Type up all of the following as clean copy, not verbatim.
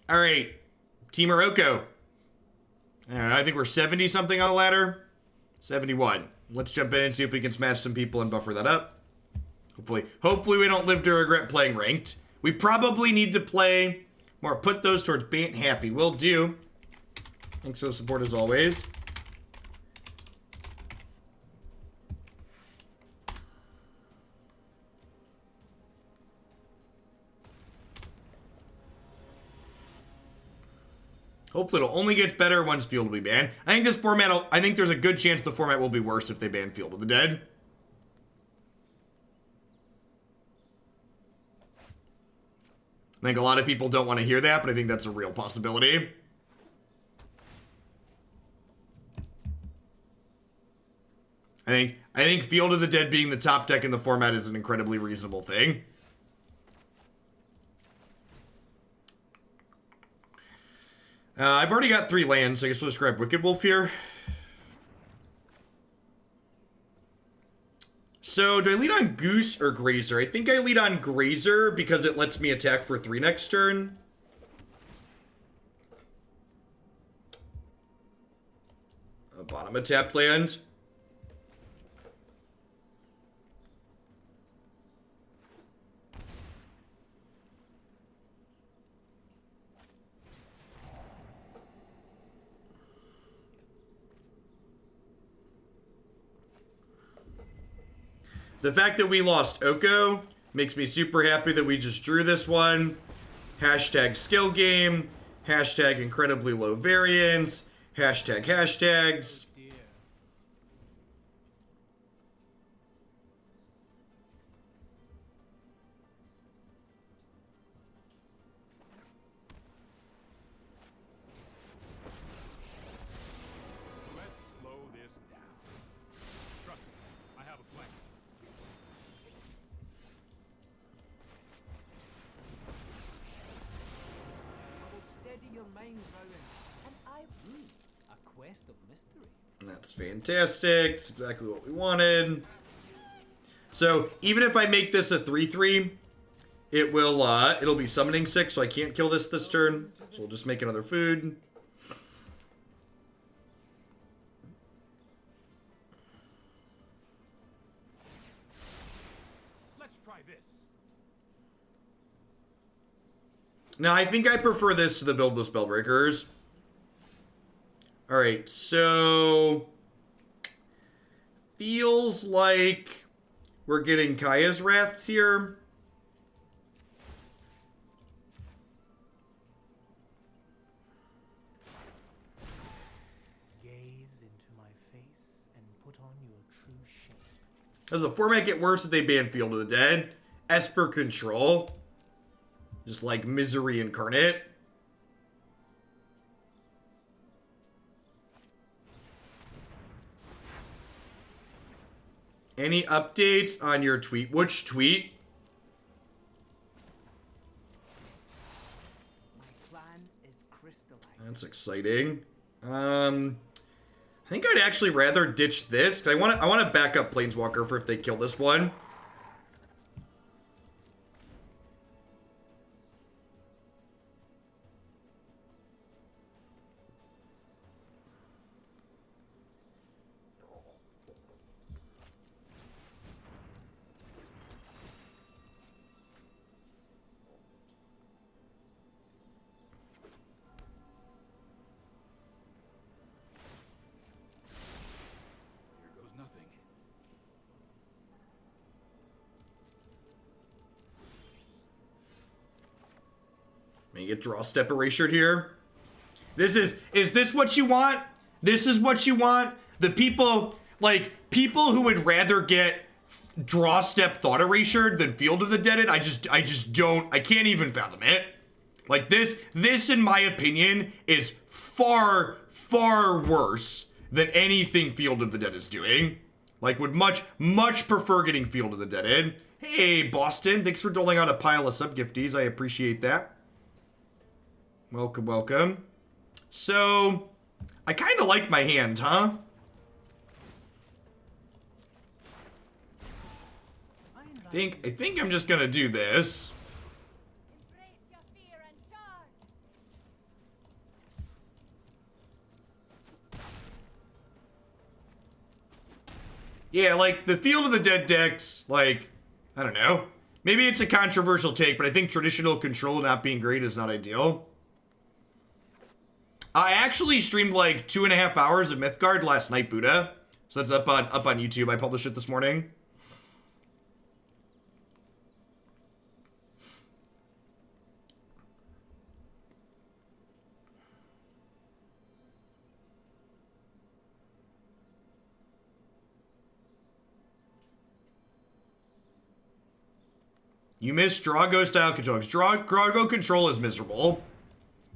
All right, Team Morocco. I don't know, I think we're 70 something on the ladder. 71. Let's jump in and see if we can smash some people and buffer that up. Hopefully we don't live to regret playing ranked. We probably need to play more. Put those towards Bant Happy. Will do. Thanks for the support as always. Hopefully it'll only get better once Field will be banned. I think this format, I think there's a good chance the format will be worse if they ban Field of the Dead. I think a lot of people don't want to hear that, but I think that's a real possibility. I think Field of the Dead being the top deck in the format is an incredibly reasonable thing. I've already got 3 lands, so I guess we'll just grab Wicked Wolf here. So, do I lead on Goose or Grazer? I think I lead on Grazer because it lets me attack for 3 next turn. A bottom a tapped land. The fact that we lost Oko makes me super happy that we just drew this one. Hashtag skill game. Hashtag incredibly low variance. Hashtag hashtags. That's fantastic. That's exactly what we wanted. So even if I make this a 3/3, it will it'll be summoning 6, so I can't kill this turn. So we'll just make another food. Let's try this. Now I think I prefer this to the build with Spellbreakers. Alright, so feels like we're getting Kaya's Wraths here. Gaze into my face and put on your true shape. Does the format get worse if they ban Field of the Dead? Esper Control. Just like misery incarnate. Any updates on your tweet? Which tweet? My plan is crystallized. That's exciting. I think I'd actually rather ditch this, 'cause I want to back up Planeswalker for if they kill this one. You get draw step erasured here. Is this what you want? This is what you want? The people who would rather get draw step thought erasured than Field of the Deaded, I can't even fathom it. Like this in my opinion is far, far worse than anything Field of the Dead is doing. Like, would much, much prefer getting Field of the Deaded. Hey, Boston, thanks for doling out a pile of sub-gifties. I appreciate that. Welcome, welcome. So, I kind of like my hand, huh? I think I'm just gonna do this. Yeah, like, the Field of the Dead decks, like, I don't know. Maybe it's a controversial take, but I think traditional control not being great is not ideal. I actually streamed like 2.5 hours of Mythgard last night, Buddha. So that's up on YouTube. I published it this morning. You missed Drago style control. Drago control is miserable.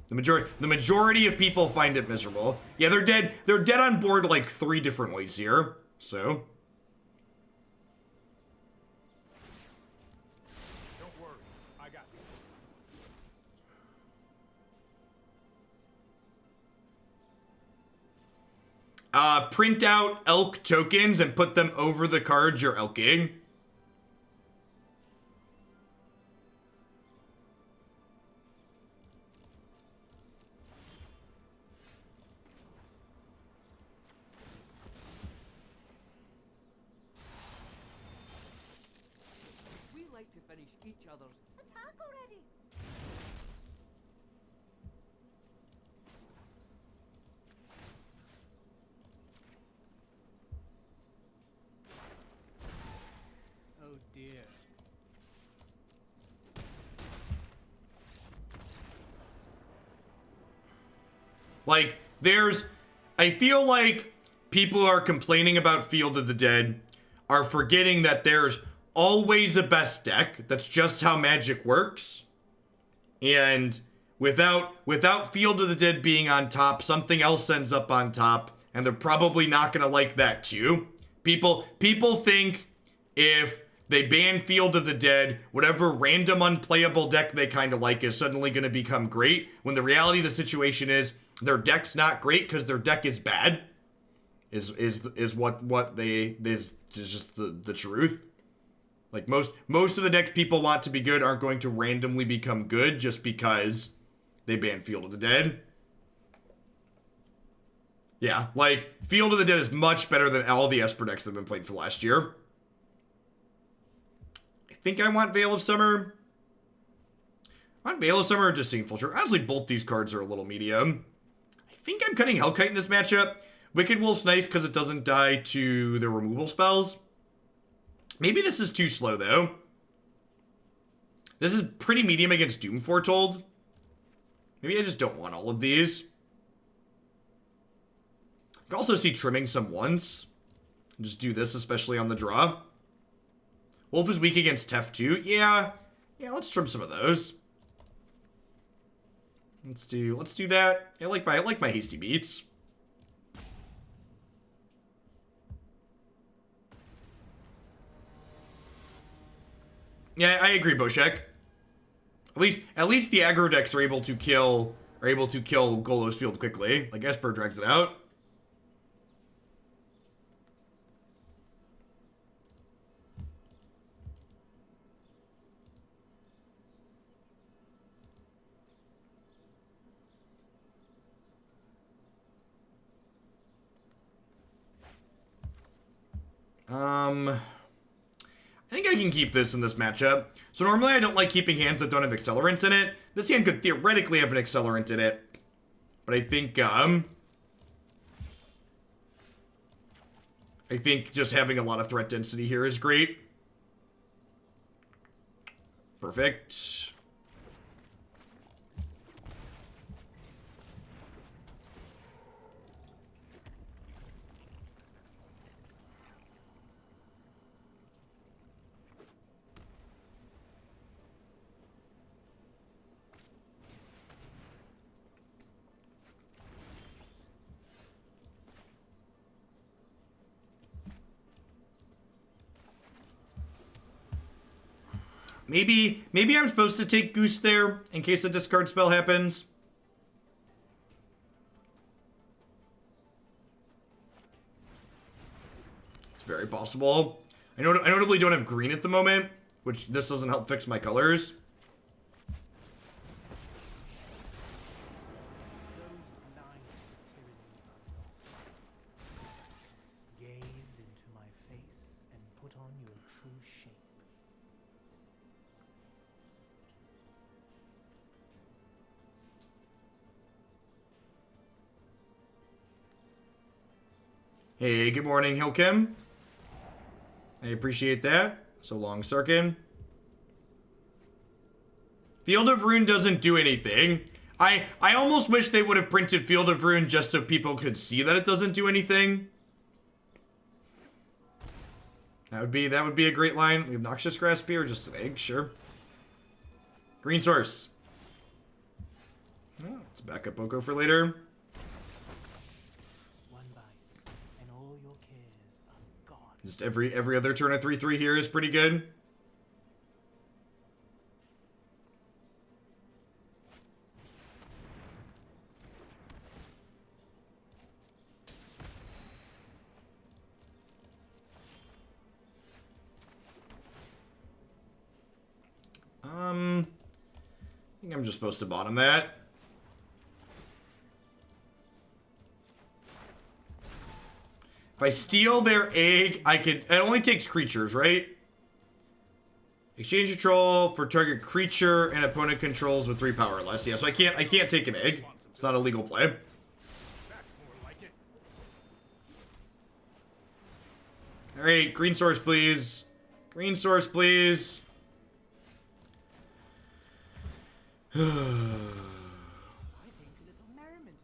The majority of people find it miserable. Yeah, they're dead. They're dead on board like 3 different ways here. So. Don't worry, I got you. Print out elk tokens and put them over the cards you're elking. To finish each other's attack already. Oh dear. Like, I feel like people are complaining about Field of the Dead are forgetting that there's always a best deck. That's just how Magic works. And without Field of the Dead being on top, something else ends up on top, and they're probably not gonna like that too. People think if they ban Field of the Dead, whatever random unplayable deck they kind of like is suddenly gonna become great, when the reality of the situation is their deck's not great because their deck is bad. Is just the truth. Like, most of the decks people want to be good aren't going to randomly become good just because they ban Field of the Dead. Yeah, like, Field of the Dead is much better than all the Esper decks that have been played for last year. I think I want Veil of Summer. I want Veil of Summer or Disdainful Stroke. Honestly, both these cards are a little medium. I think I'm cutting Hellkite in this matchup. Wicked Wolf's nice because it doesn't die to the removal spells. Maybe this is too slow, though. This is pretty medium against Doom Foretold. Maybe I just don't want all of these. I can also see trimming some once. Just do this, especially on the draw. Wolf is weak against Tef, too. Yeah, let's trim some of those. Let's do that. I like my hasty beats. Yeah, I agree, Boshek. At least the aggro decks are able to kill Golos Field quickly. Like, Esper drags it out. I think I can keep this in this matchup. So normally I don't like keeping hands that don't have accelerants in it. This hand could theoretically have an accelerant in it. But I think just having a lot of threat density here is great. Perfect. Maybe I'm supposed to take Goose there in case a discard spell happens. It's very possible. I notably don't have green at the moment, which this doesn't help fix my colors. Gaze into my face Hey, good morning, Hilkim. I appreciate that. So long, Sarkhan. Field of Ruin doesn't do anything. I almost wish they would have printed Field of Ruin just so people could see that it doesn't do anything. That would be a great line. We have Noxious Grass Spear, just an egg, sure. Green source. Oh, it's a backup Oko for later. One bite, and all your cares are gone. Just every other turn of 3/3 here is pretty good. I think I'm just supposed to bottom that. If I steal their egg, I could... It only takes creatures, right? Exchange control for target creature and opponent controls with 3 power or less. Yeah, so I can't take an egg. It's not a legal play. That's more like it. Alright, green source, please. Green source, please. I think a little merriment is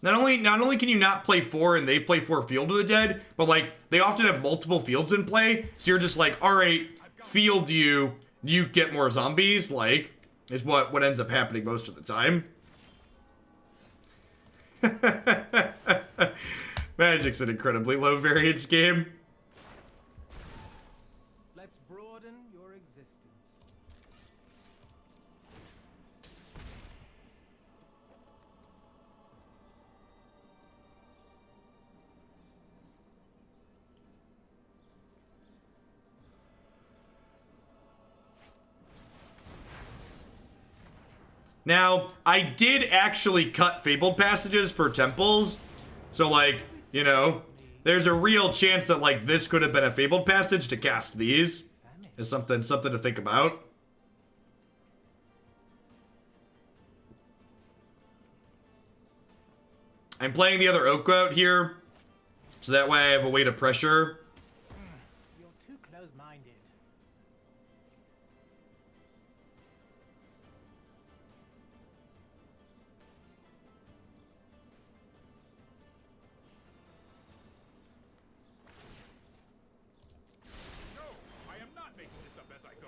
in order. Not only can you not play 4 and they play 4 Field of the Dead, but like they often have multiple fields in play, so you're just like, all right, field you get more zombies. Like, is what ends up happening most of the time. Magic's an incredibly low variance game. Let's broaden your existence. Now, I did actually cut Fabled Passages for temples. So, like, you know, there's a real chance that, like, this could have been a Fabled Passage to cast these. Is something to think about. I'm playing the other Oak out here, so that way I have a way to pressure. You're too close-minded. No, I am not making this up as I go.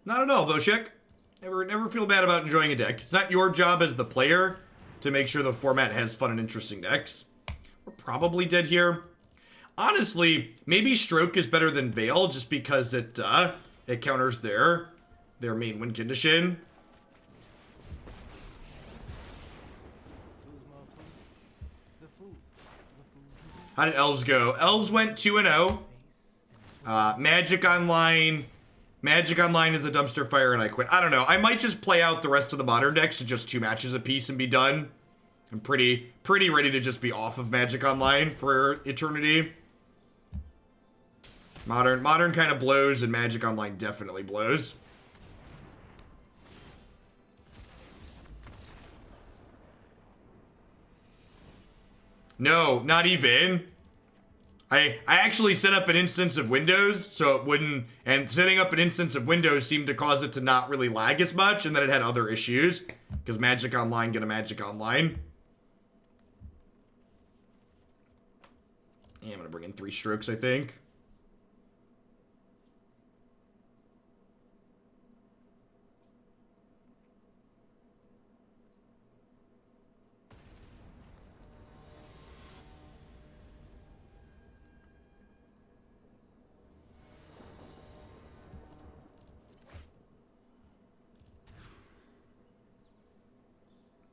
Not at all, Boshek. Never feel bad about enjoying a deck. It's not your job as the player to make sure the format has fun and interesting decks. We're probably dead here. Honestly, maybe Stroke is better than Veil just because it counters their main win condition. Who's more food? The food. How did Elves go? Elves went 2-0. Magic Online is a dumpster fire and I quit. I don't know. I might just play out the rest of the Modern decks to just 2 matches apiece and be done. I'm pretty ready to just be off of Magic Online for eternity. Modern kind of blows and Magic Online definitely blows. No, not even. I actually set up an instance of Windows so it wouldn't, and setting up an instance of Windows seemed to cause it to not really lag as much, and then it had other issues because Magic Online get a Magic Online. Yeah, I'm gonna bring in 3 strokes, I think.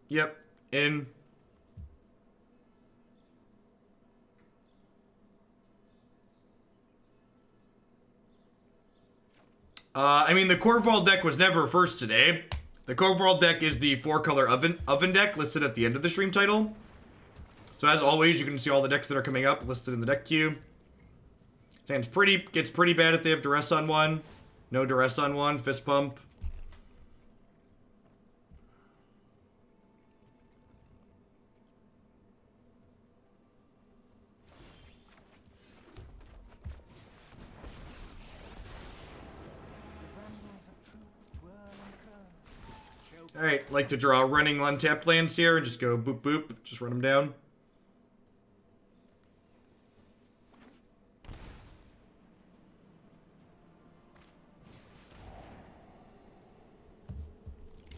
Yep, in. I mean, the Corval deck was never first today. The Corval deck is the 4-color oven deck listed at the end of the stream title. So as always, you can see all the decks that are coming up listed in the deck queue. Gets pretty bad if they have duress on one. No duress on one. Fist pump. Alright, like to draw running untapped lands here and just go boop boop. Just run them down.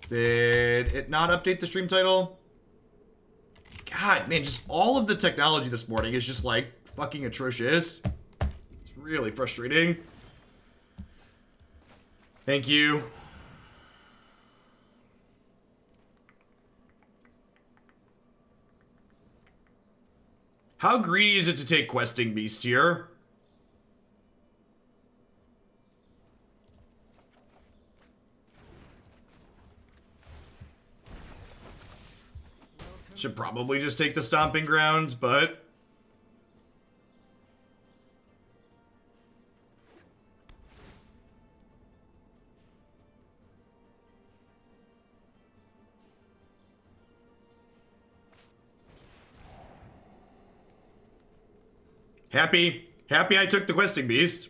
Did it not update the stream title? God, man, just all of the technology this morning is just like fucking atrocious. It's really frustrating. Thank you. How greedy is it to take Questing Beast here? Should probably just take the Stomping Grounds, but... Happy I took the Questing Beast.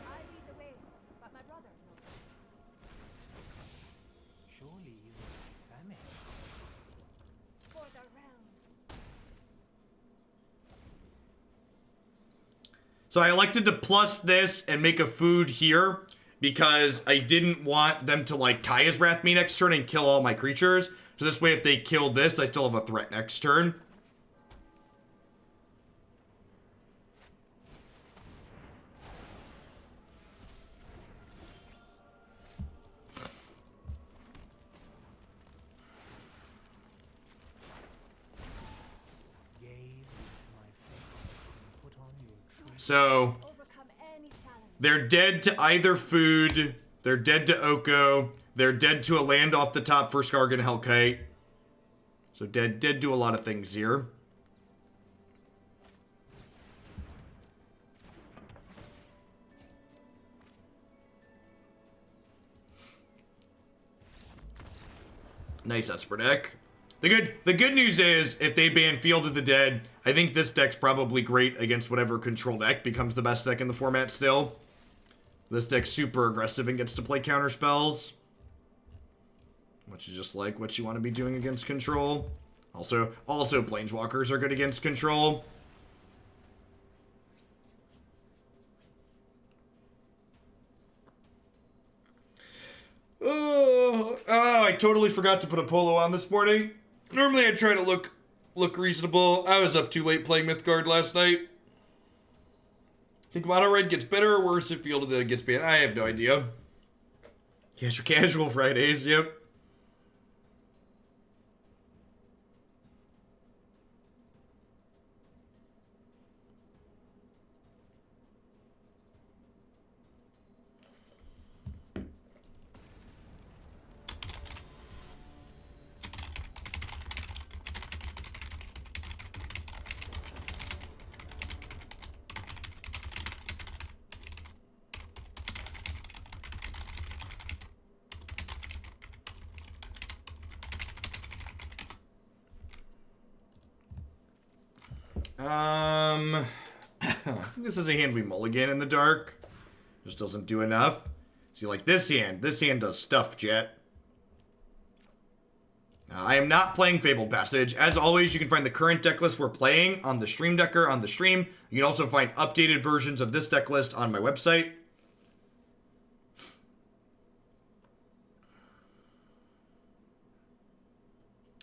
I lead the way, but my brother knows. Surely you are famished. For the realm. So I elected to plus this and make a food here because I didn't want them to like Kaya's Wrath me next turn and kill all my creatures. So this way if they kill this, I still have a threat next turn. Gaze into my face and put on your true So Overcome any challenge. they're dead to either food, they're dead to Oko, they're dead to a land off the top for Skarrgan Hellkite. So dead to a lot of things here. Nice Esper deck. The good news is, if they ban Field of the Dead, I think this deck's probably great against whatever control deck becomes the best deck in the format still. This deck's super aggressive and gets to play counter spells. Which is just like what you want to be doing against control. Also Planeswalkers are good against control. Oh, I totally forgot to put a polo on this morning. Normally I try to look reasonable. I was up too late playing Mythgard last night. Think Mono Red gets better or worse if Field of the Dead gets banned? I have no idea. Casual Fridays, yep. This is a hand we mulligan in the dark. Just doesn't do enough. See, like this hand does stuff, Jet. I am not playing Fabled Passage. As always, you can find the current deck list we're playing on the Stream Decker on the stream. You can also find updated versions of this deck list on my website.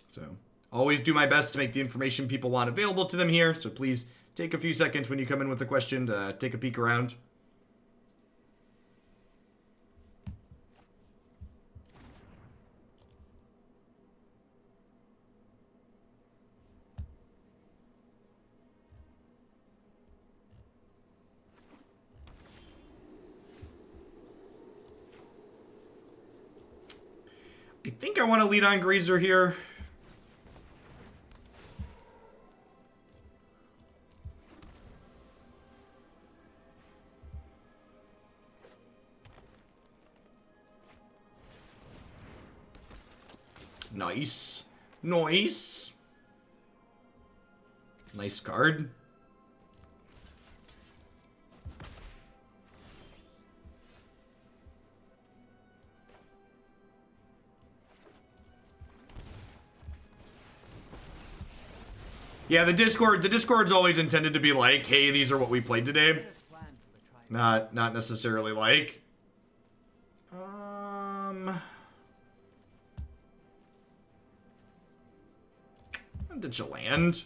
So, always do my best to make the information people want available to them here. So please take a few seconds when you come in with a question to take a peek around. I think I want to lead on Grazer here. Nice. Nice. Nice card. Yeah, the Discord's always intended to be like, hey, these are what we played today. Plan for the trial. Not necessarily like. Did you land?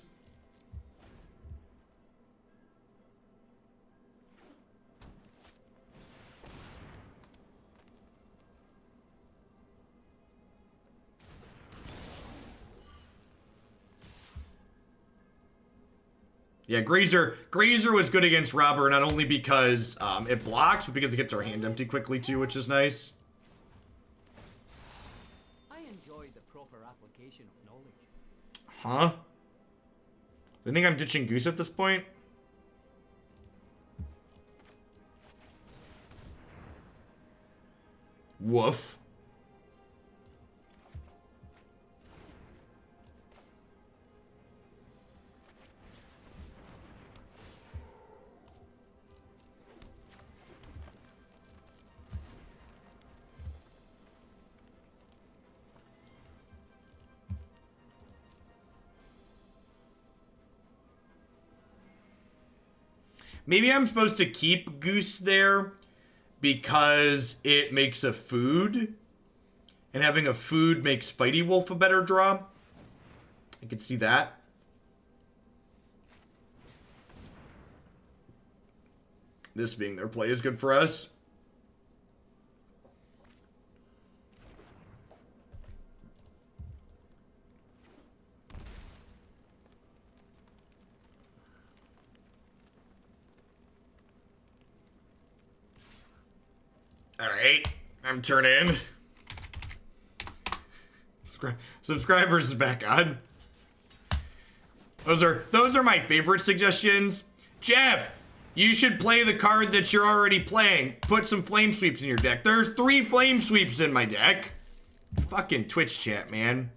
Yeah, Grazer was good against Robber, not only because it blocks, but because it gets our hand empty quickly too, which is nice. I enjoy the proper application of knowledge. Huh? I think I'm ditching Goose at this point. Woof. Maybe I'm supposed to keep Goose there because it makes a food. And having a food makes Spidey Wolf a better draw. I could see that. This being their play is good for us. Alright, I'm turning. Subscribers is back on. Those are my favorite suggestions. Jeff, you should play the card that you're already playing. Put some flame sweeps in your deck. There's 3 flame sweeps in my deck. Fucking Twitch chat, man.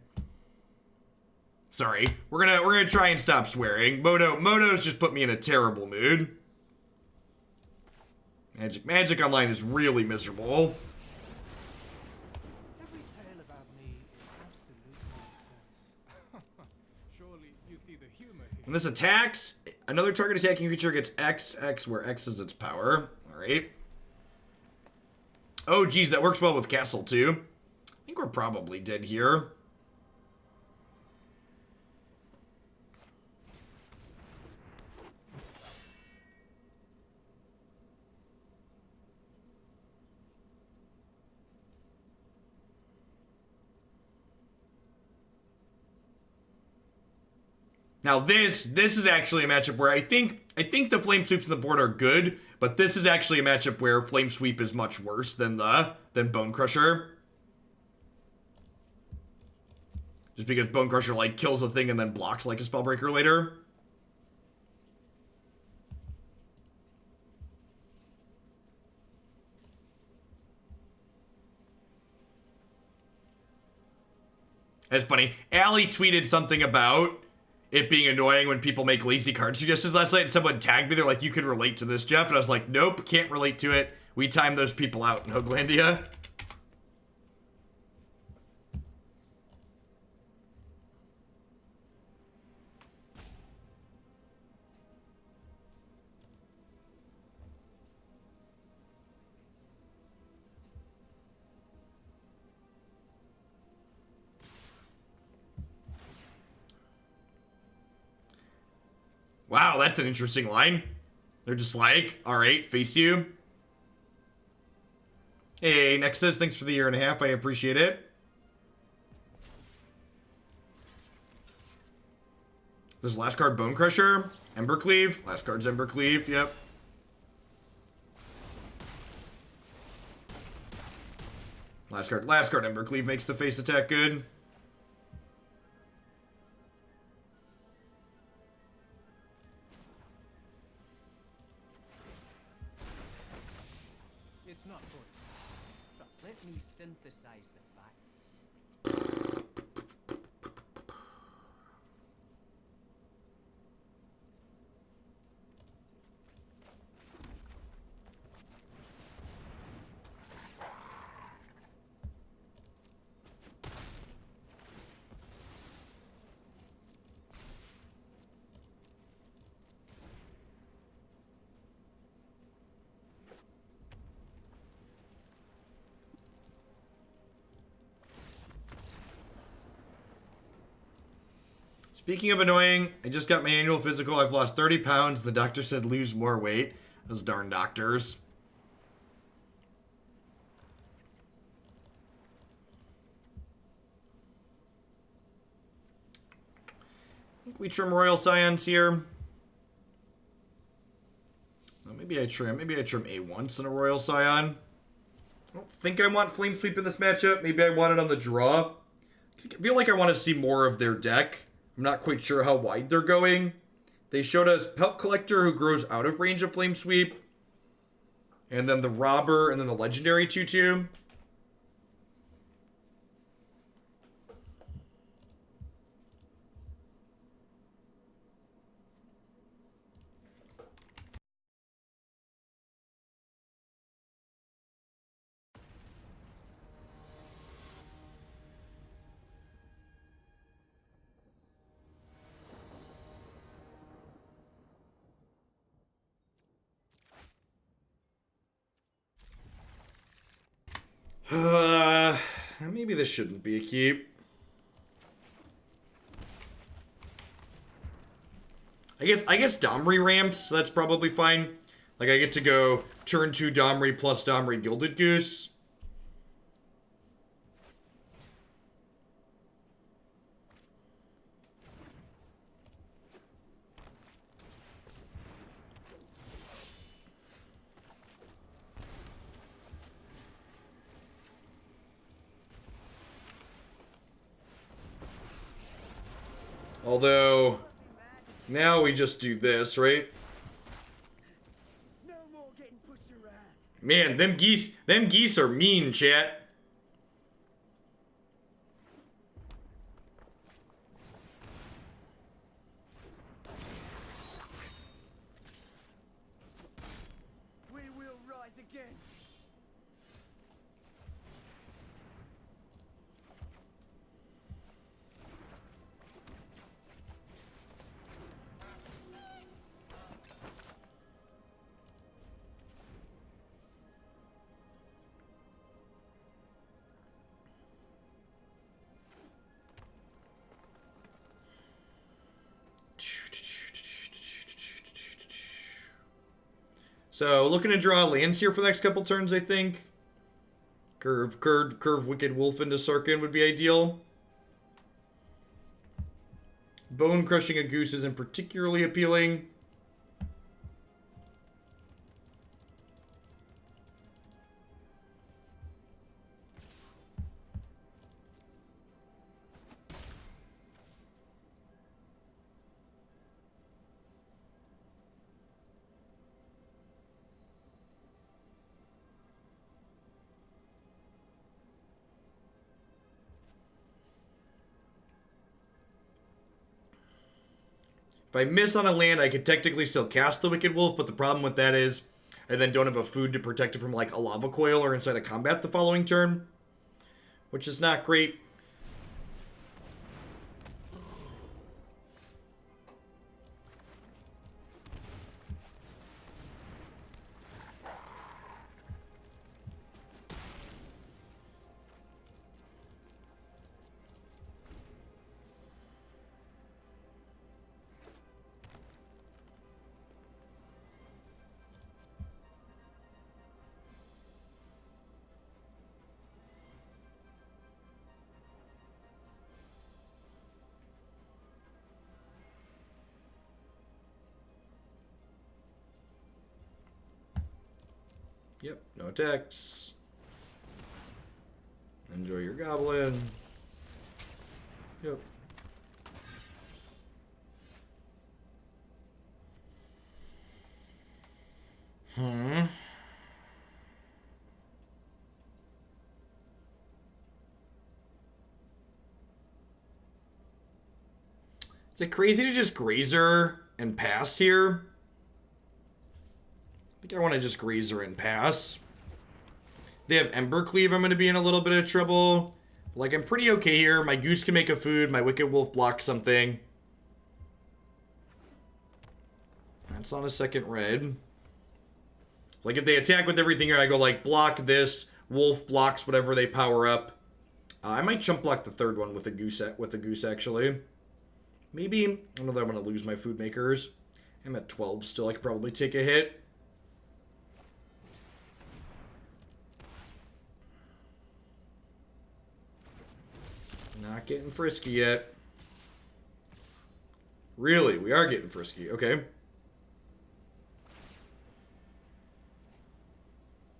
Sorry. We're gonna try and stop swearing. Moto's just put me in a terrible mood. Magic Online is really miserable. Every tale about me is absolute nonsense. Surely you see the humor here. When this attacks, another target attacking creature gets X, where X is its power. Alright. Oh, geez, that works well with Castle, too. I think we're probably dead here. Now this is actually a matchup where I think the Flame Sweeps on the board are good, but this is actually a matchup where Flame Sweep is much worse than Bone Crusher. Just because Bone Crusher like kills a thing and then blocks like a Spellbreaker later. That's funny. Allie tweeted something about it being annoying when people make lazy card suggestions last night, and someone tagged me. They're like, you could relate to this, Jeff. And I was like, nope, can't relate to it. We timed those people out in Hoaglandia. Wow, that's an interesting line. They're just like, all right, face you. Hey, Nexus, thanks for the 1.5 years. I appreciate it. This last card, Bone Crusher, Embercleave. Last card's Embercleave, yep. Last card, Embercleave makes the face attack good. Let me synthesize the facts. Speaking of annoying, I just got my annual physical. I've lost 30 pounds. The doctor said lose more weight. Those darn doctors. I think we trim Royal Scions here. Well, maybe I trim A once in a Royal Scion. I don't think I want Flame Sweep in this matchup. Maybe I want it on the draw. I feel like I want to see more of their deck. I'm not quite sure how wide they're going. They showed us Pelt Collector, who grows out of range of Flame Sweep. And then the Robber, and then the Legendary 2/2. Maybe this shouldn't be a keep. I guess Domri ramps, so that's probably fine. Like, I get to go turn 2 Domri plus Domri Gilded Goose. Although, now we just do this, right? No more getting pushed around. Man, them geese are mean, chat. We will rise again. So, looking to draw lands here for the next couple turns, I think. Curve Wicked Wolf into Sarkhan would be ideal. Bone Crushing a Goose isn't particularly appealing. If I miss on a land, I could technically still cast the Wicked Wolf, but the problem with that is I then don't have a food to protect it from, like, a Lava Coil or inside of combat the following turn, which is not great. Yep, no attacks. Enjoy your goblin. Yep. Is it crazy to just Grazer and pass here? I think I want to just Grazer and pass. They have Embercleave, I'm going to be in a little bit of trouble. Like, I'm pretty okay here. My Goose can make a food. My Wicked Wolf blocks something. That's on a second red. Like, if they attack with everything here, I go, like, block this. Wolf blocks whatever they power up. I might chump block the third one with a Goose, actually. Maybe, I don't know that I want to lose my food makers. I'm at 12 still, I could probably take a hit. Not getting frisky yet. Really, we are getting frisky, okay.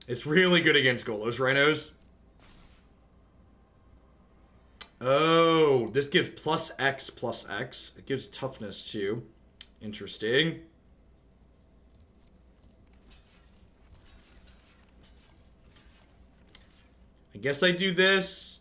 It's really good against Golos Rhinos. Oh, this gives plus X. It gives toughness too. Interesting. I guess I do this.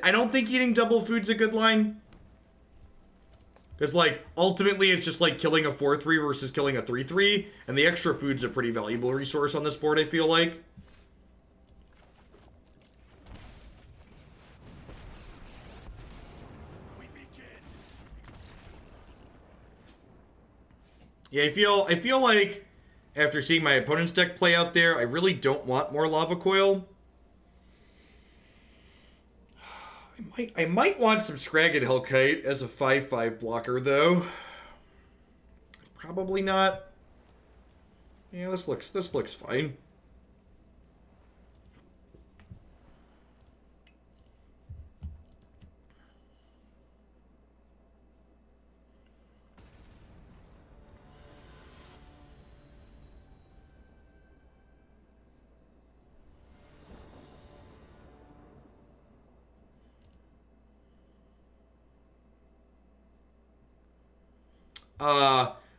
I don't think eating double food's a good line. Because, like, ultimately it's just like killing a 4-3 versus killing a 3-3. And the extra food's a pretty valuable resource on this board, I feel like. Yeah, I feel like after seeing my opponent's deck play out there, I really don't want more Lava Coil. I might want some Skarrgan Hellkite as a 5/5 blocker, though. Probably not. Yeah, this looks fine.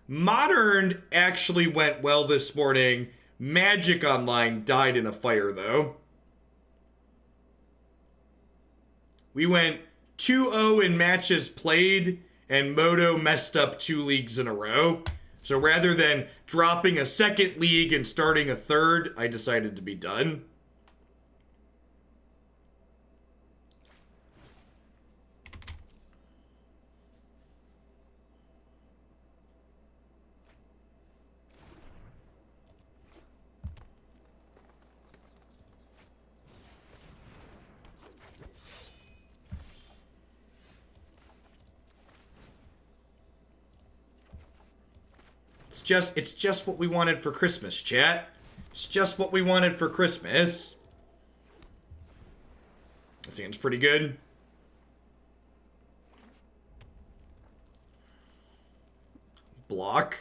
Modern actually went well this morning. Magic Online died in a fire, though. We went 2-0 in matches played, and Moto messed up 2 leagues in a row. So rather than dropping a second league and starting a third, I decided to be done. It's just what we wanted for Christmas, chat. It's just what we wanted for Christmas. This seems pretty good. Block.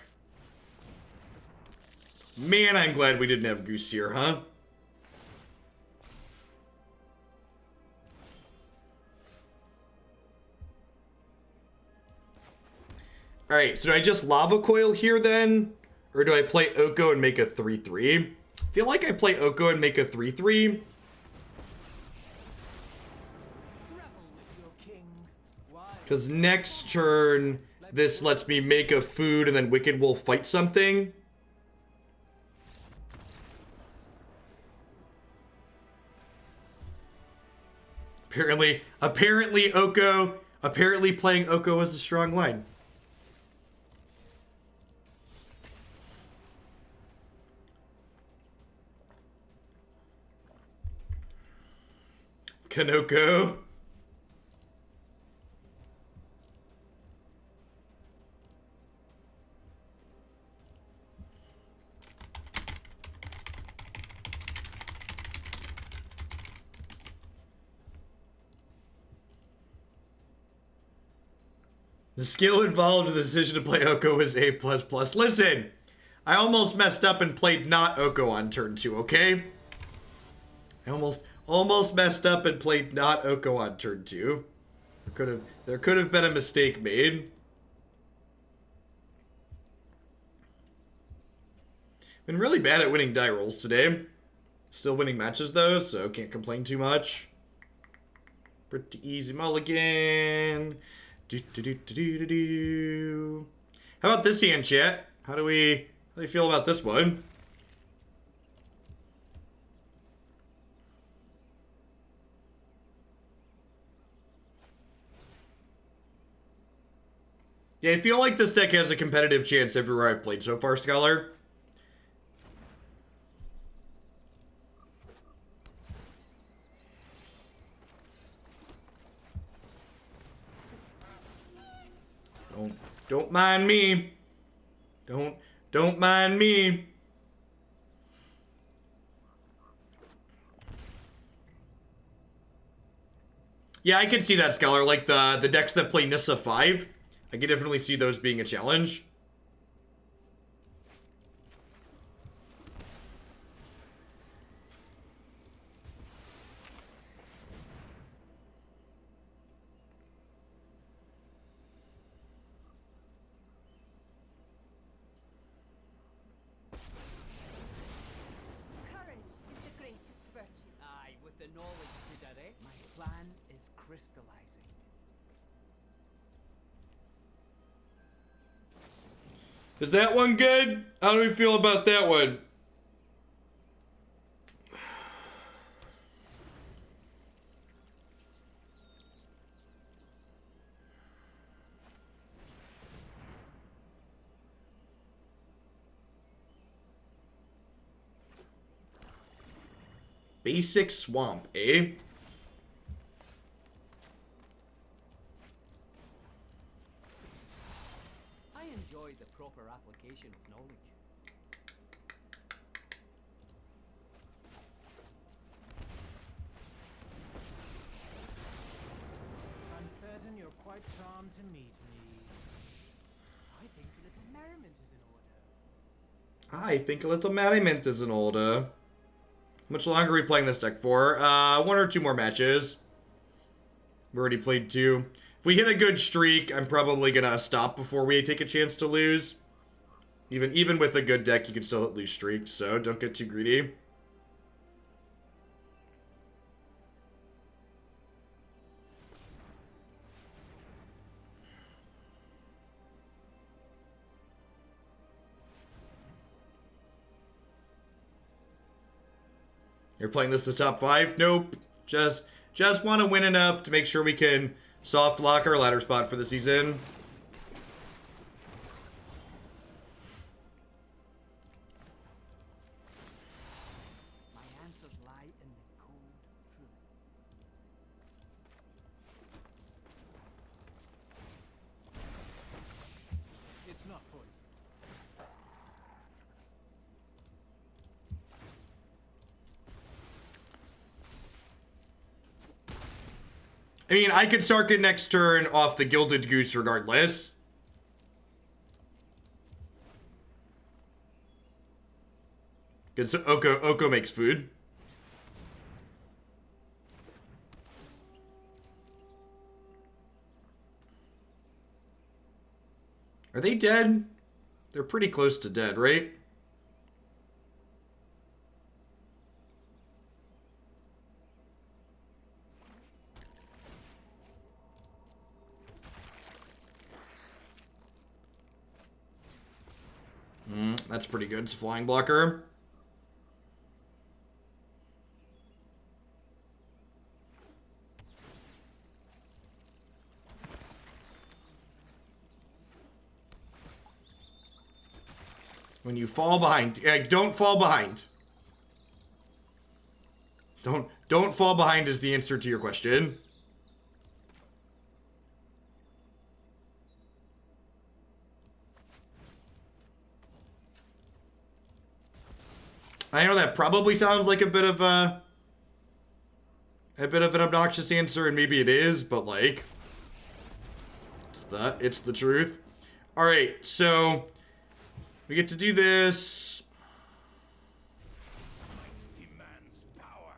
Man, I'm glad we didn't have Goose here, huh? Alright, so do I just Lava Coil here then? Or do I play Oko and make a 3-3? I feel like I play Oko and make a 3-3. Because next turn, this lets me make a food and then Wicked Wolf fight something. Apparently playing Oko was a strong line. Kanoko. The skill involved in the decision to play Oko is A++. Listen, I almost messed up and played not Oko on turn 2, okay? I almost messed up and played not Oko on turn 2. There could have been a mistake made. Been really bad at winning die rolls today. Still winning matches though, so can't complain too much. Pretty easy mulligan. How about this hand, chat? How do you feel about this one? Yeah, I feel like this deck has a competitive chance everywhere I've played so far, Scholar. Don't mind me. Don't mind me. Yeah, I can see that, Scholar. Like the decks that play Nissa 5, I can definitely see those being a challenge. Courage is the greatest virtue. Aye, with the knowledge to direct, my plan is crystallizing. Is that one good? How do we feel about that one? Basic swamp, eh? I enjoy the proper application of knowledge. I'm certain you're quite charmed to meet me. I think a little merriment is in order. I think a little merriment is in order. How much longer are we playing this deck for? 1 or 2 more matches. We already played 2. If we hit a good streak, I'm probably gonna stop before we take a chance to lose. Even with a good deck, you can still lose streaks, so don't get too greedy. You're playing this the top 5? Nope. Just want to win enough to make sure we can soft lock our ladder spot for the season. My answers lie in the cold truth. It's not poison. I mean, I could Sarkhan next turn off the Gilded Goose regardless. Good, so Oko makes food. Are they dead? They're pretty close to dead, right? That's pretty good. It's a flying blocker. When you fall behind, don't fall behind. Don't fall behind is the answer to your question. I know that probably sounds like a bit of an obnoxious answer, and maybe it is, but like, it's the truth. All right, so we get to do this. Demands power.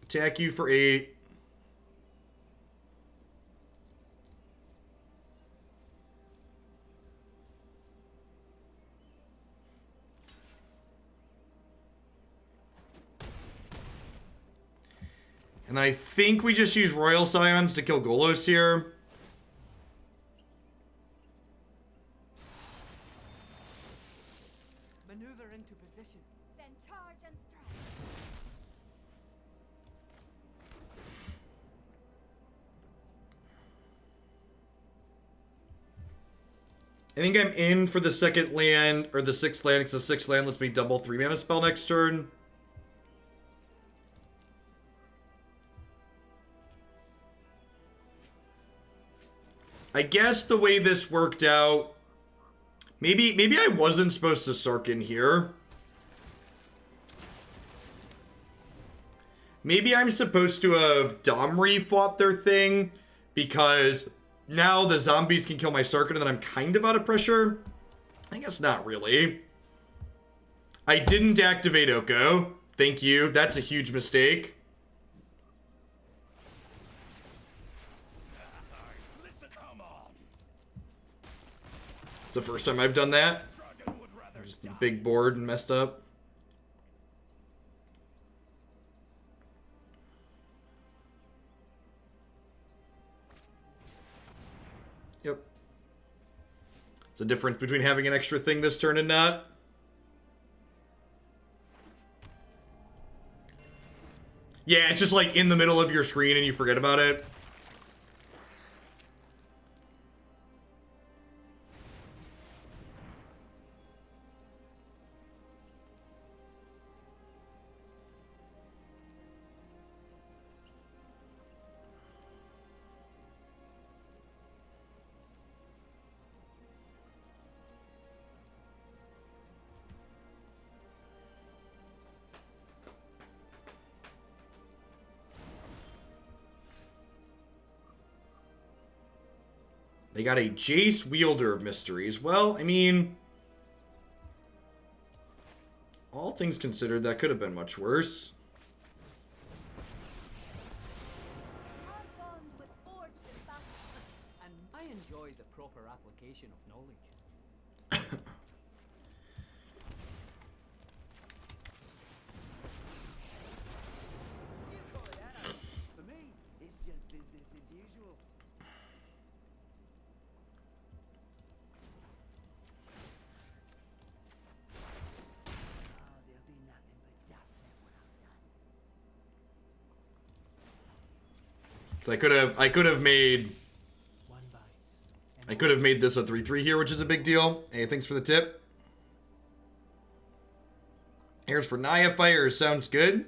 Attack you for 8. And then I think we just use Royal Scions to kill Bolas here. Maneuver into position. Then charge and strike. I think I'm in for the second land, or the sixth land, because the sixth land lets me double 3-mana spell next turn. I guess the way this worked out, maybe I wasn't supposed to Sarkhan here. Maybe I'm supposed to have Domri fought their thing, because now the zombies can kill my Sarkhan and then I'm kind of out of pressure. I guess not really. I didn't activate Oko. Thank you. That's a huge mistake. It's the first time I've done that. Just the big board and messed up. Yep. It's a difference between having an extra thing this turn and not. Yeah, it's just like in the middle of your screen and you forget about it. They got a Jace Wielder of Mysteries. Well, I mean, all things considered, that could have been much worse. Our bond was forged in battle. And I enjoy the proper application of knowledge. You call it Anarch. For me, it's just business as usual. Oh, there'll be nothing but dust at what I've done. So I could have made One bite. I could have made this a 3/3 here, which is a big deal. Hey, thanks for the tip. Heirs for Naya Fire sounds good.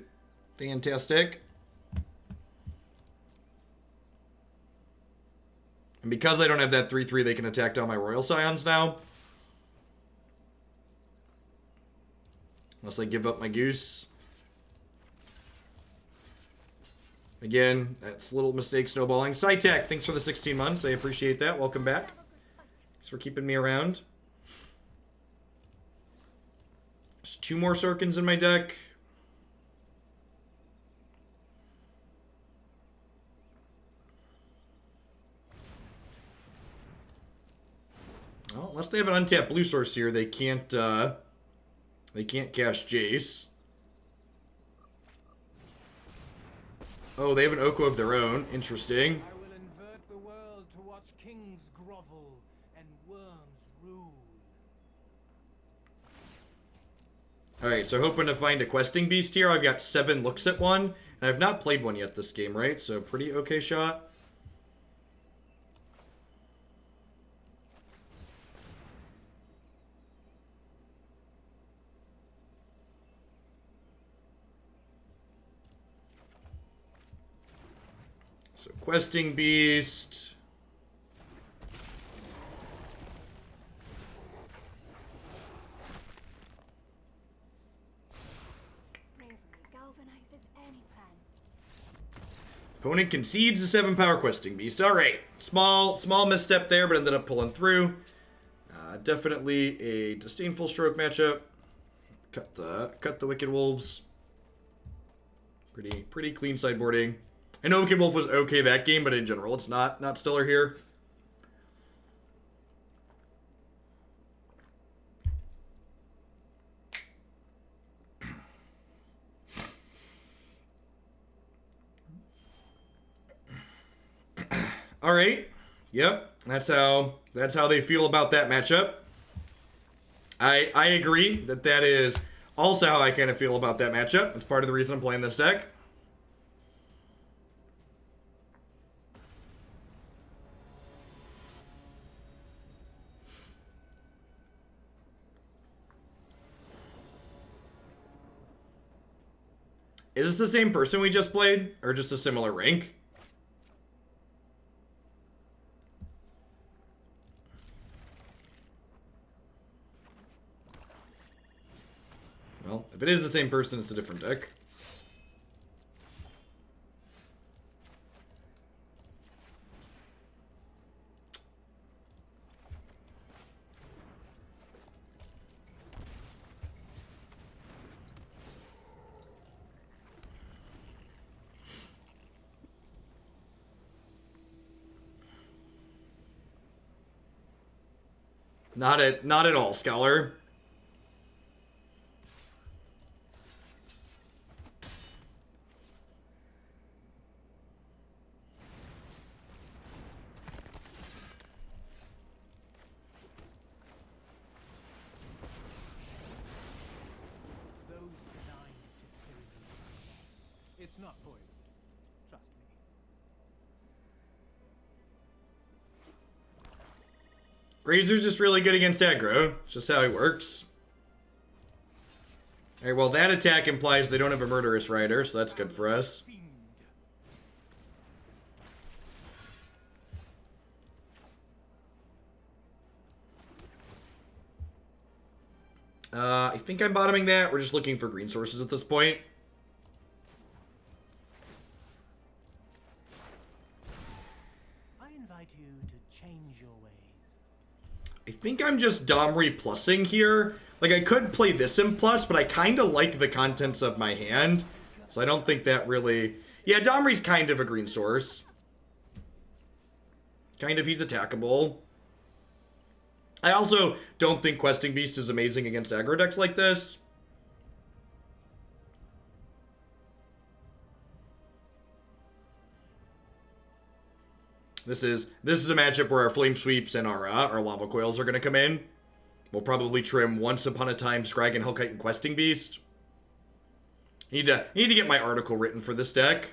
Fantastic. And because I don't have that 3/3, they can attack down my Royal Scions now. Unless I give up my Goose. Again, that's a little mistake snowballing. Cytech, thanks for the 16 months. I appreciate that. Welcome back. Thanks for keeping me around. There's 2 more Sarkhans in my deck. Well, unless they have an untapped blue source here, they can't cast Jace. Oh, they have an Oko of their own. Interesting. I will invert the world to watch kings grovel and worms rule. Alright, so hoping to find a questing beast here. I've got 7 looks at one, and I've not played one yet this game, right? So pretty okay shot. So questing beast. Bravery galvanizes any plan. Opponent concedes a 7 power questing beast. Alright. Small misstep there, but ended up pulling through. Definitely a Disdainful Stroke matchup. Cut the Wicked Wolves. Pretty clean sideboarding. I know Wicked Wolf was okay that game, but in general, it's not stellar here. All right. Yep. That's how they feel about that matchup. I agree that is also how I kind of feel about that matchup. It's part of the reason I'm playing this deck. Is this the same person we just played? Or just a similar rank? Well, if it is the same person, it's a different deck. Not at all, Scholar. Those designed to kill you. It's not poison. Trust me. Grazer's just really good against aggro. It's just how he works. Alright, well that attack implies they don't have a Murderous Rider, so that's good for us. Fiend. I think I'm bottoming that. We're just looking for green sources at this point. I invite you to change your ways. I think I'm just Domri plussing here. Like, I could play this in plus, but I kind of like the contents of my hand. So I don't think that really... Yeah, Domri's kind of a green source. Kind of, he's attackable. I also don't think Questing Beast is amazing against aggro decks like this. This is a matchup where our Flame Sweeps and our Lava Coils are going to come in. We'll probably trim Once Upon a Time, Skarrgan Hellkite, and Questing Beast. Need to get my article written for this deck.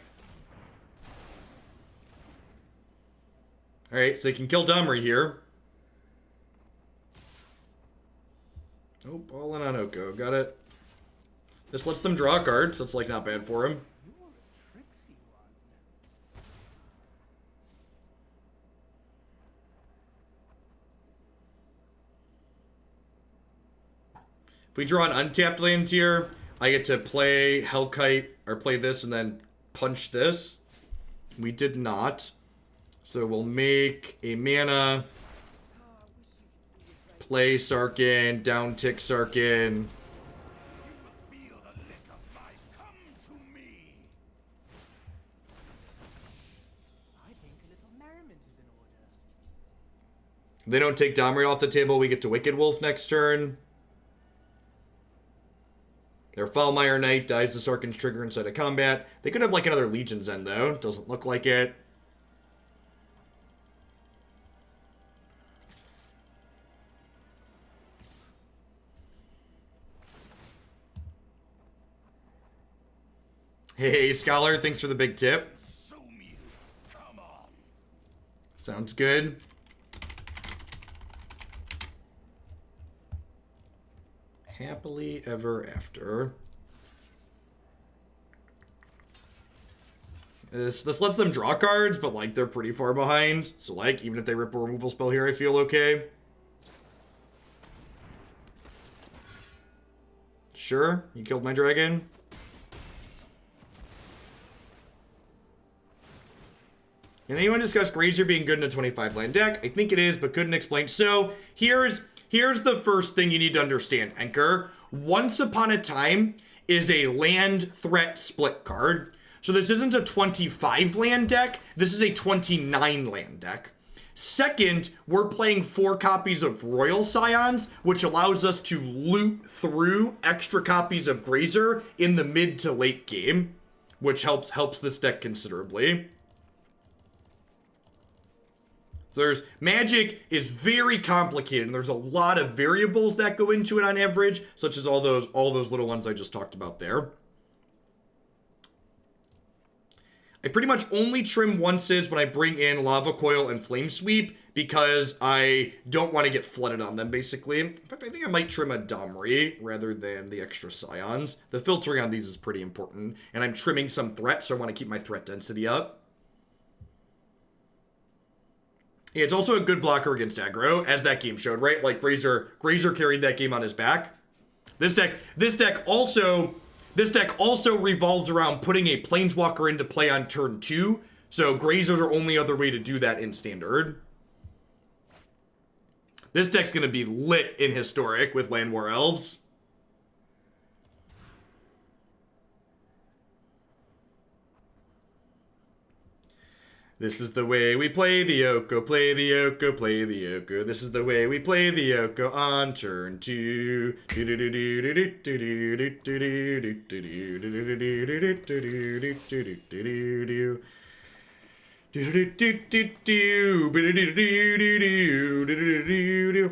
Alright, so they can kill Domri here. Oh, all in on Oko. Got it. This lets them draw a card, so it's like not bad for him. You're a tricksy one. If we draw an untapped land here, I get to play Hellkite, or play this and then punch this. We did not. So we'll make a mana, play Sarkhan, down tick Sarkhan. I think a little merriment is in order. They don't take Domri off the table, we get to Wicked Wolf next turn. Their Foulmire Knight dies the Sarkhan's trigger inside of combat. They could have like another Legion's End though. Doesn't look like it. Hey, Scholar, thanks for the big tip. Sounds good. Happily ever after. This lets them draw cards, but like they're pretty far behind. So like, even if they rip a removal spell here, I feel okay. Sure, you killed my dragon. Can anyone discuss Grazer being good in a 25 land deck? I think it is, but couldn't explain. So here's the first thing you need to understand, Anchor. Once Upon a Time is a land threat split card. So this isn't a 25 land deck. This is a 29 land deck. Second, we're playing 4 copies of Royal Scions, which allows us to loot through extra copies of Grazer in the mid to late game, which helps this deck considerably. So there's Magic is very complicated, and there's a lot of variables that go into it on average, such as all those little ones I just talked about there. I pretty much only trim onces when I bring in Lava Coil and Flame Sweep because I don't want to get flooded on them, basically. In fact, I think I might trim a Domri rather than the extra Scions. The filtering on these is pretty important, and I'm trimming some threat, so I want to keep my threat density up. Yeah, it's also a good blocker against aggro, as that game showed, right? Like, Grazer carried that game on his back. This deck also revolves around putting a Planeswalker into play on turn 2, so Grazer's our only other way to do that in Standard. This deck's gonna be lit in Historic with Land War Elves. This is the way we play the Oko, play the Oko, play the Oko. This is the way we play the Oko on turn 2.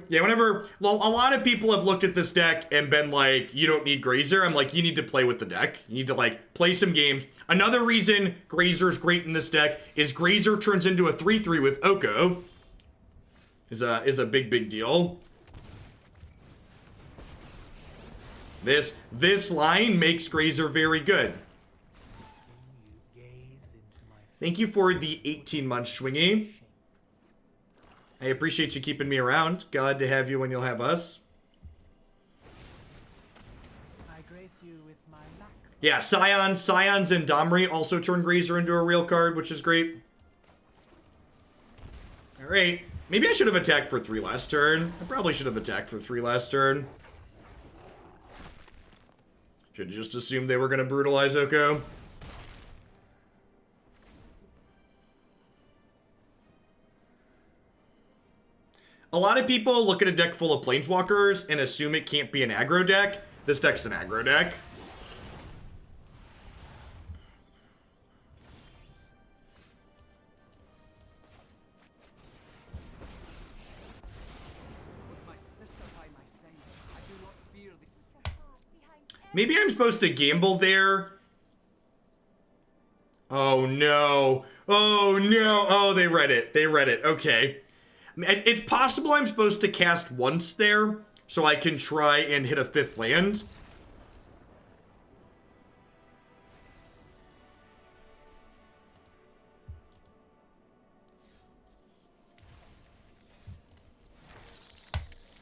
Yeah, whenever a lot of people have looked at this deck and been like, you don't need Grazer, I'm like, you need to play with the deck. You need to, like, play some games. Another reason Grazer's great in this deck is Grazer turns into a 3/3 with Oko. Is a big deal. This line makes Grazer very good. Thank you for the 18-month swingy. I appreciate you keeping me around. Glad to have you when you'll have us. I grace you with my lack. Yeah, Scions and Domri also turn Grazer into a real card, which is great. Alright. Maybe I should have attacked for 3 last turn. I probably should have attacked for 3 last turn. Should have just assumed they were going to brutalize Oko. A lot of people look at a deck full of Planeswalkers and assume it can't be an aggro deck. This deck's an aggro deck. Maybe I'm supposed to gamble there. Oh no. Oh no. Oh, they read it. They read it. Okay. It's possible I'm supposed to cast once there, so I can try and hit a 5th land.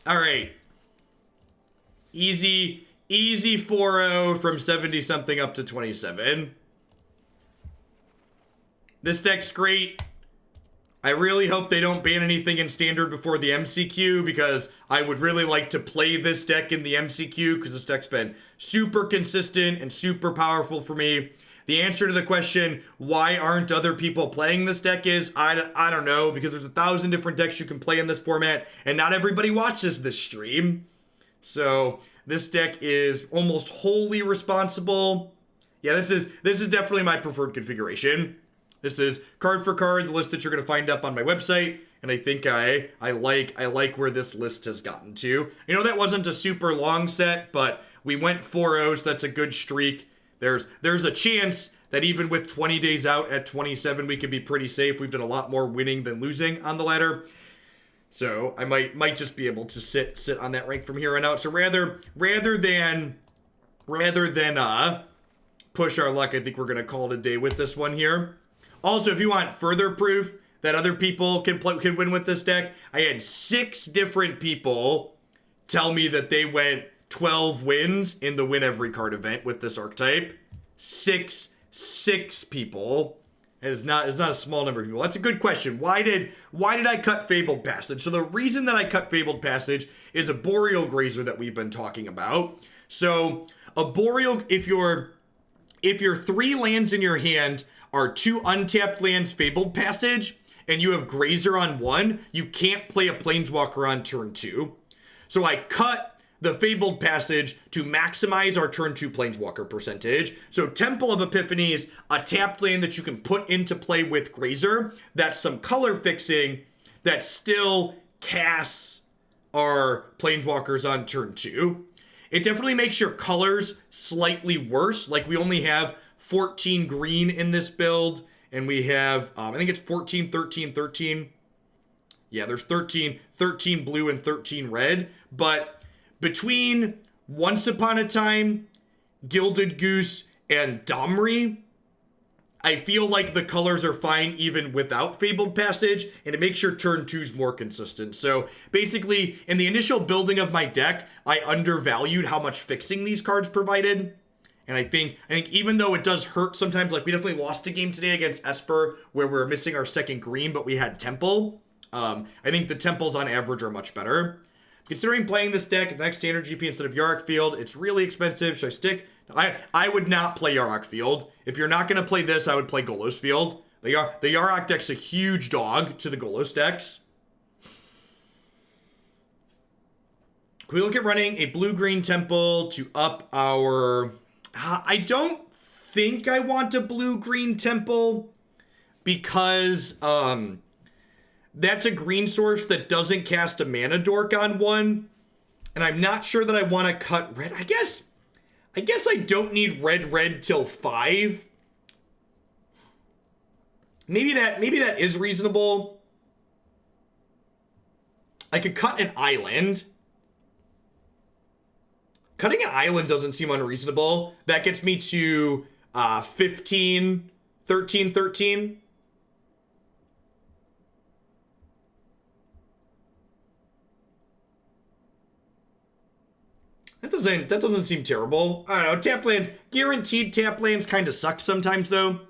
Alright. Easy 4-0 from 70-something up to 27. This deck's great. I really hope they don't ban anything in Standard before the MCQ, because I would really like to play this deck in the MCQ, because this deck's been super consistent and super powerful for me. The answer to the question, why aren't other people playing this deck, is, I don't know, because there's 1,000 different decks you can play in this format, and not everybody watches this stream. So, this deck is almost wholly responsible. Yeah, this is definitely my preferred configuration. This is card for card, the list that you're going to find up on my website, and I think I like where this list has gotten to. You know, that wasn't a super long set, but we went 4-0, so that's a good streak. There's a chance that even with 20 days out at 27, we could be pretty safe. We've done a lot more winning than losing on the ladder. So I might just be able to sit on that rank from here on out. So rather than push our luck, I think we're going to call it a day with this one here. Also, if you want further proof that other people can win with this deck, I had 6 different people tell me that they went 12 wins in the Win Every Card event with this archetype. 6 people. It is not a small number of people. That's a good question. Why did I cut Fabled Passage? So the reason that I cut Fabled Passage is Arboreal Grazer that we've been talking about. So Arboreal, if your 3 lands in your hand are 2 untapped lands Fabled Passage, and you have Grazer on 1, you can't play a Planeswalker on turn 2. So I cut the Fabled Passage to maximize our turn 2 Planeswalker percentage. So Temple of Epiphany is a tapped land that you can put into play with Grazer. That's some color fixing that still casts our Planeswalkers on turn 2. It definitely makes your colors slightly worse. Like, we only have 14 green in this build, and we have, I think it's 14, 13, 13. Yeah, there's 13 blue and 13 red. But between Once Upon a Time, Gilded Goose, and Domri, I feel like the colors are fine even without Fabled Passage, and it makes your turn 2s more consistent. So basically, in the initial building of my deck, I undervalued how much fixing these cards provided. And I think even though it does hurt sometimes, like we definitely lost a game today against Esper where we're missing our second green, but we had Temple. I think the Temples on average are much better. Considering playing this deck at the next standard GP instead of Yarok Field, it's really expensive. Should I stick? I would not play Yarok Field. If you're not going to play this, I would play Golos Field. The Yarok deck's a huge dog to the Golos decks. Can we look at running a blue-green Temple to up our... I don't think I want a blue-green Temple because that's a green source that doesn't cast a mana dork on one. And I'm not sure that I want to cut red. I guess I don't need red till 5. Maybe that is reasonable. I could cut an island. Cutting an island doesn't seem unreasonable. That gets me to 15, 13, 13. That doesn't seem terrible. I don't know, tap lands, guaranteed tap lands kind of suck sometimes though.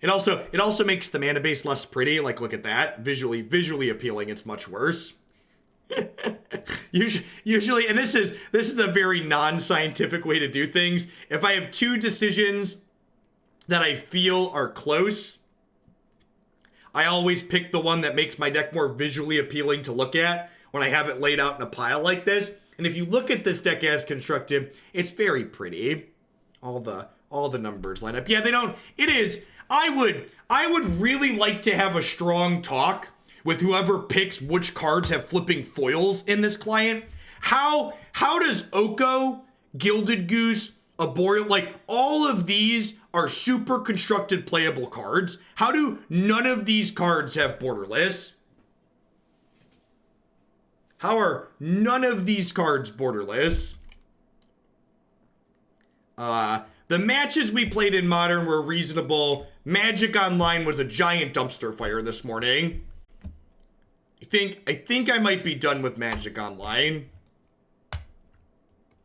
It also makes the mana base less pretty. Like, look at that. Visually appealing, it's much worse. Usually, and this is a very non-scientific way to do things. If I have two decisions that I feel are close, I always pick the one that makes my deck more visually appealing to look at when I have it laid out in a pile like this. And if you look at this deck as constructed, it's very pretty. All the numbers line up. Yeah, they don't. It is. I would really like to have a strong talk with whoever picks which cards have flipping foils in this client. How does Oko, Gilded Goose, Arboreal, like all of these are super constructed playable cards. How do none of these cards have borderless? How are none of these cards borderless? The matches we played in Modern were reasonable. Magic Online was a giant dumpster fire this morning. I think I might be done with Magic Online.